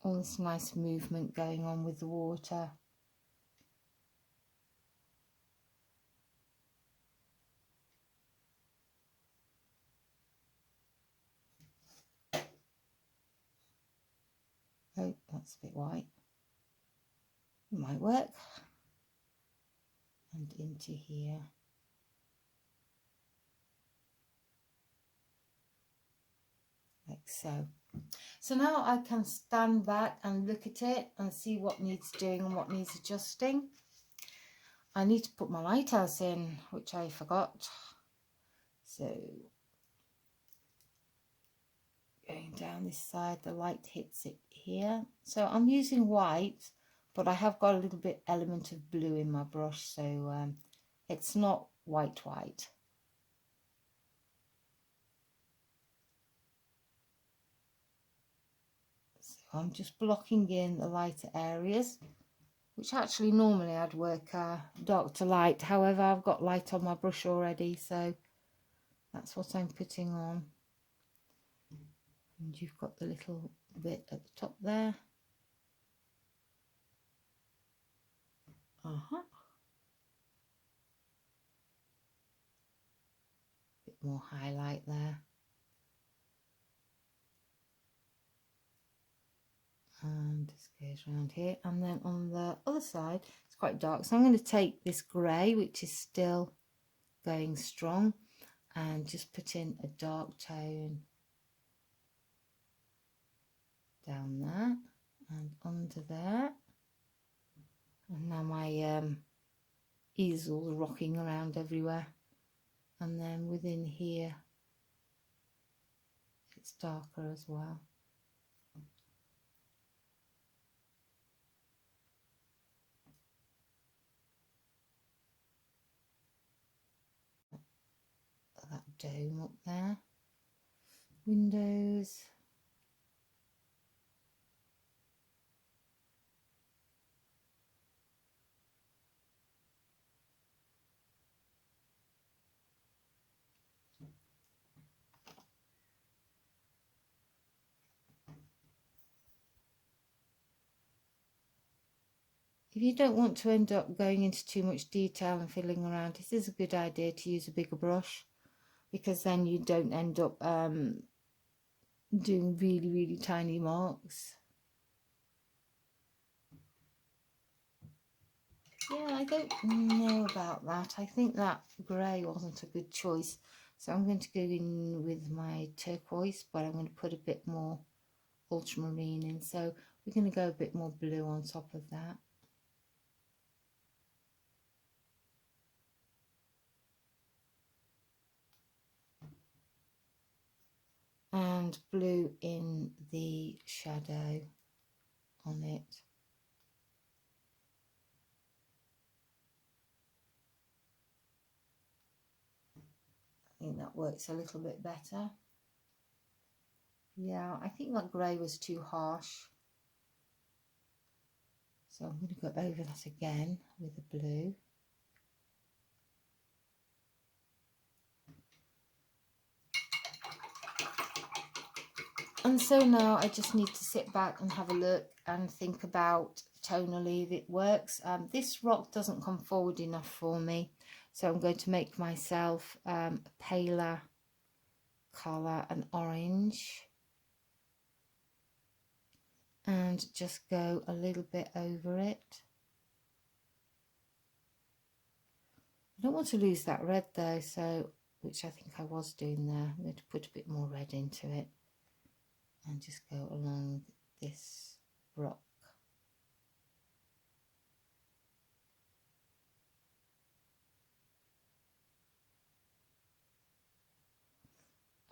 All this nice movement going on with the water. Oh, that's a bit white. It might work. And into here. Like so. So now I can stand back and look at it and see what needs doing and what needs adjusting. I need to put my lighthouse in, which I forgot. So going down this side, the light hits it here. So I'm using white, but I have got a little bit element of blue in my brush, so it's not white. So I'm just blocking in the lighter areas, which actually normally I'd work dark to light. However, I've got light on my brush already, so that's what I'm putting on. And you've got the little bit at the top there. Bit more highlight there. And and just goes around here, and then on the other side it's quite dark, so I'm going to take this grey, which is still going strong, and just put in a dark tone down there and under there. And now my easel's rocking around everywhere, and then within here it's darker as well. That dome up there, windows. If you don't want to end up going into too much detail and fiddling around, it is a good idea to use a bigger brush, because then you don't end up doing really tiny marks. Yeah, I don't know about that. I think that grey wasn't a good choice, so I'm going to go in with my turquoise, but I'm going to put a bit more ultramarine in, so we're going to go a bit more blue on top of that. And blue in the shadow on it. I think that works a little bit better. Yeah, I think that grey was too harsh, so I'm going to go over that again with the blue. And so now I just need to sit back and have a look and think about tonally if it works. This rock doesn't come forward enough for me, so I'm going to make myself a paler colour, an orange, and just go a little bit over it. I don't want to lose that red though, so, which I think I was doing there. I'm going to put a bit more red into it and just go along this rock.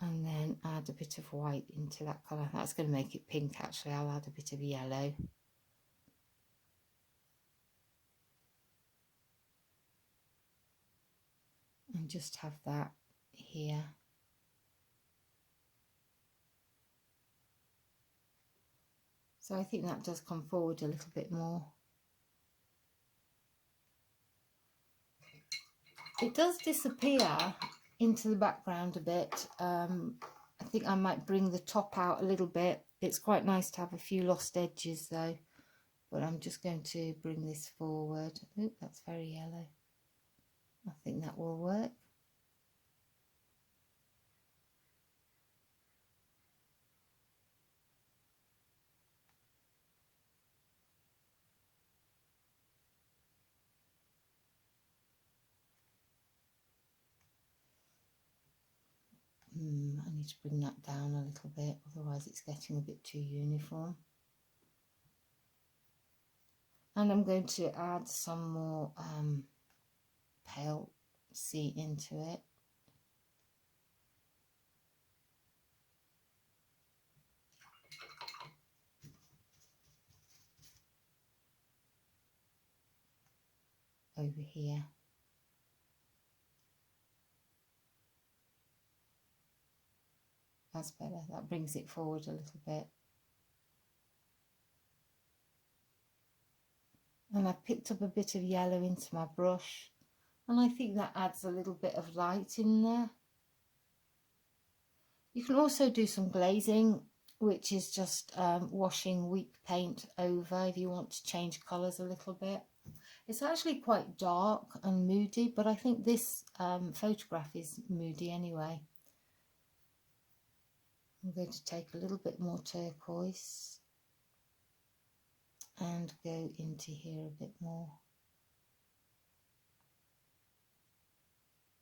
And then add a bit of white into that colour. That's going to make it pink actually. I'll add a bit of yellow. And just have that here. So I think that does come forward a little bit more. It does disappear into the background a bit. I think I might bring the top out a little bit. It's quite nice to have a few lost edges though, but I'm just going to bring this forward. Oop, that's very yellow. I think that will work. I need to bring that down a little bit, otherwise it's getting a bit too uniform. And I'm going to add some more pale sea into it. Over here. That's better, that brings it forward a little bit. And I picked up a bit of yellow into my brush, and I think that adds a little bit of light in there. You can also do some glazing, which is just washing weak paint over if you want to change colours a little bit. It's actually quite dark and moody, but I think this photograph is moody anyway. I'm going to take a little bit more turquoise. and go into here a bit more,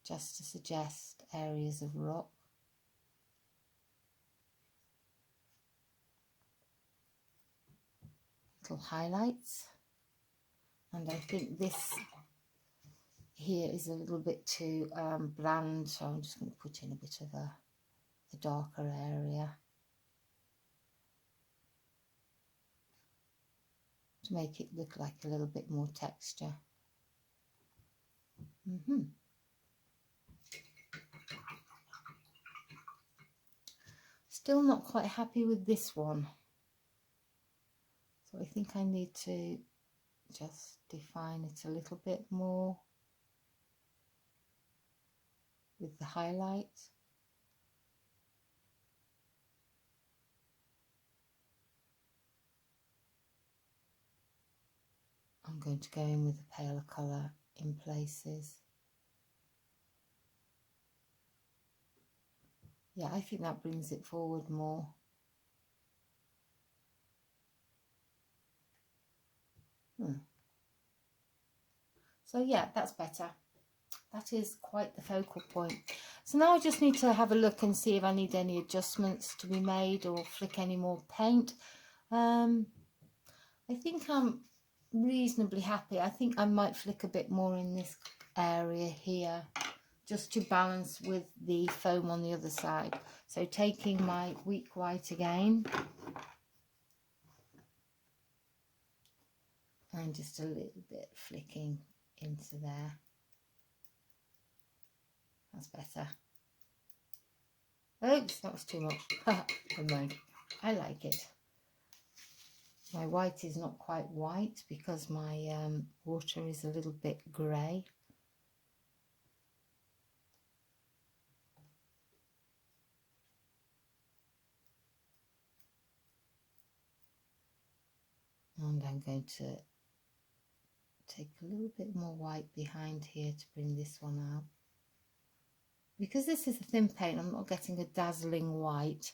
just to suggest areas of rock. Little highlights, and I think this here is a little bit too bland, so I'm just going to put in a bit of a darker area to make it look like a little bit more texture. Still not quite happy with this one, so I think I need to just define it a little bit more with the highlight. I'm going to go in with a paler colour in places. Yeah, I think that brings it forward more. So yeah, that's better. That is quite the focal point. So now I just need to have a look and see if I need any adjustments to be made or flick any more paint. I think I'm reasonably happy. I think I might flick a bit more in this area here, just to balance with the foam on the other side. So taking my weak white again, and just a little bit flicking into there. That's better. Oops, that was too much. Never mind. I like it. My white is not quite white because my water is a little bit grey. And I'm going to take a little bit more white behind here to bring this one out. Because this is a thin paint, I'm not getting a dazzling white,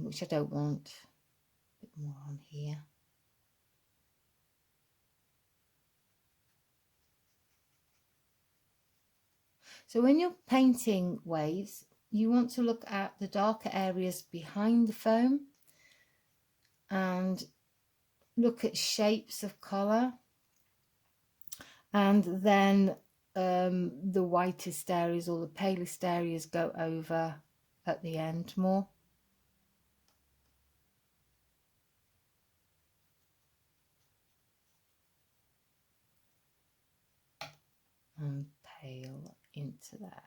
which I don't want. A bit more on here. So when you're painting waves, you want to look at the darker areas behind the foam and look at shapes of colour, and then the whitest areas or the palest areas go over at the end more. And pale into that.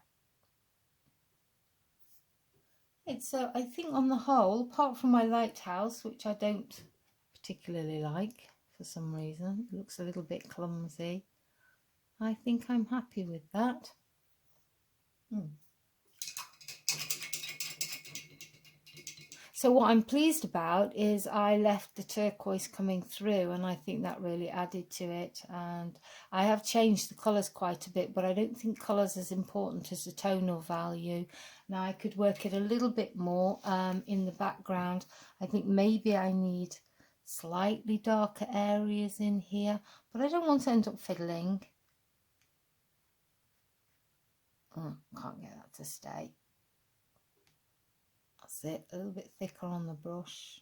So I think on the whole, apart from my lighthouse, which I don't particularly like for some reason, it looks a little bit clumsy, I think I'm happy with that. So what I'm pleased about is I left the turquoise coming through, and I think that really added to it. And I have changed the colours quite a bit, but I don't think colours as important as the tonal value. Now I could work it a little bit more in the background. I think maybe I need slightly darker areas in here, but I don't want to end up fiddling. Oh, can't get that to stay. That's it, a little bit thicker on the brush.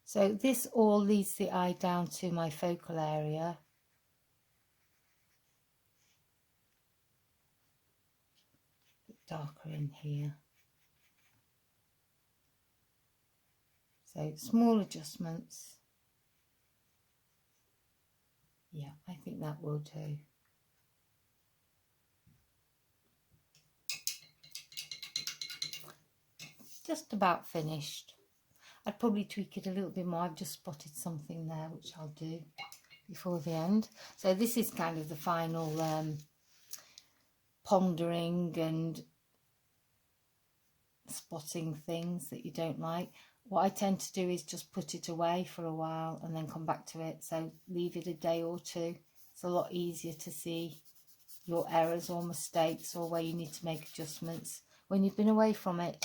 So this all leads the eye down to my focal area. A bit darker in here. So small adjustments. Yeah, I think that will do. Just about finished. I'd probably tweak it a little bit more. I've just spotted something there, which I'll do before the end. So this is kind of the final pondering and spotting things that you don't like. What I tend to do is just put it away for a while and then come back to it. So leave it a day or two. It's a lot easier to see your errors or mistakes or where you need to make adjustments when you've been away from it.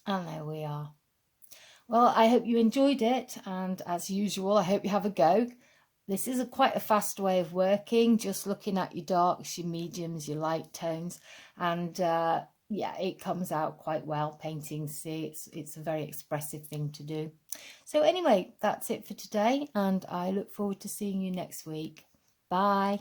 And there we are. Well, I hope you enjoyed it, and as usual, I hope you have a go. This is quite a fast way of working, just looking at your darks, your mediums, your light tones, and yeah, it comes out quite well. Painting, see, it's a very expressive thing to do. So anyway, that's it for today, and I look forward to seeing you next week. Bye.